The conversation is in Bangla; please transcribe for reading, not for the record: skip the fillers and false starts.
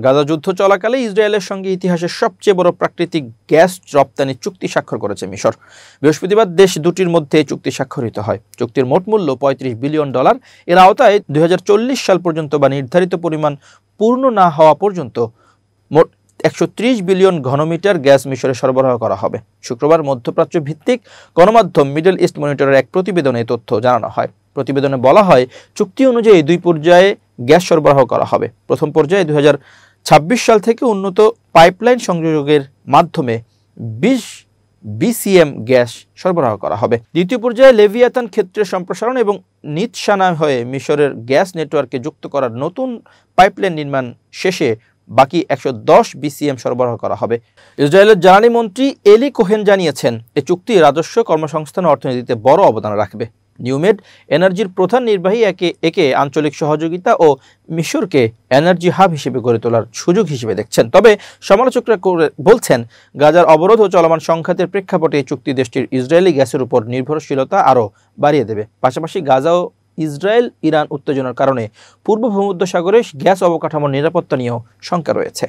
গাজা যুদ্ধ চলাকালে ইসরায়েলের সঙ্গে ইতিহাসের সবচেয়ে বড় প্রাকৃতিক গ্যাস রপ্তানি চুক্তি স্বাক্ষর করেছে মিশর। বৃহস্পতিবার দেশ দুটির মধ্যে চুক্তি স্বাক্ষরিত হয়। চুক্তির মোট মূল্য $35 বিলিয়ন। এর আওতায় 2040 সাল পর্যন্ত বা নির্ধারিত পরিমাণ পূর্ণ না হওয়া পর্যন্ত মোট 130 বিলিয়ন ঘনমিটার গ্যাস মিশরে সরবরাহ করা হবে। শুক্রবার মধ্যপ্রাচ্য ভিত্তিক গণমাধ্যম মিডল ইস্ট মনিটরের এক প্রতিবেদনে এই তথ্য জানানো হয়। প্রতিবেদনে বলা হয়, চুক্তি অনুযায়ী 2 পর্যায়ে গ্যাস সরবরাহ করা হবে। প্রথম পর্যায়ে 2026 সাল থেকে উন্নত পাইপলাইন সংযোগের মাধ্যমে 20 BCM গ্যাস সরবরাহ করা হবে। দ্বিতীয় পর্যায়ে লেভিয়াতান ক্ষেত্রের সম্প্রসারণ এবং নিতসানা হয়ে মিশরের গ্যাস নেটওয়ার্কে যুক্ত করার নতুন পাইপলাইন নির্মাণ শেষে বাকি 110 BCM সরবরাহ করা হবে। ইসরায়েলের জ্বালানি মন্ত্রী এলি কোহেন জানিয়েছেন, এই চুক্তি রাজস্ব, কর্মসংস্থান ও অর্থনীতিতে বড় অবদান রাখবে। নিউমেড এনার্জির প্রধান নির্বাহী একে আঞ্চলিক সহযোগিতা ও মিশরকে এনার্জি হাব হিসেবে গড়ে তোলার সুযোগ হিসেবে দেখছেন। তবে সমালোচকরা বলছেন, গাজার অবরোধ ও চলমান সংঘাতের প্রেক্ষাপটে এই চুক্তি দেশটির ইসরায়েলি গ্যাসের উপর নির্ভরশীলতা আরও বাড়িয়ে দেবে। পাশাপাশি গাজা ও ইসরায়েল ইরান উত্তেজনার কারণে পূর্ব ভূমধ্যসাগরে গ্যাস অবকাঠামোর নিরাপত্তা নিয়েও শঙ্কা রয়েছে।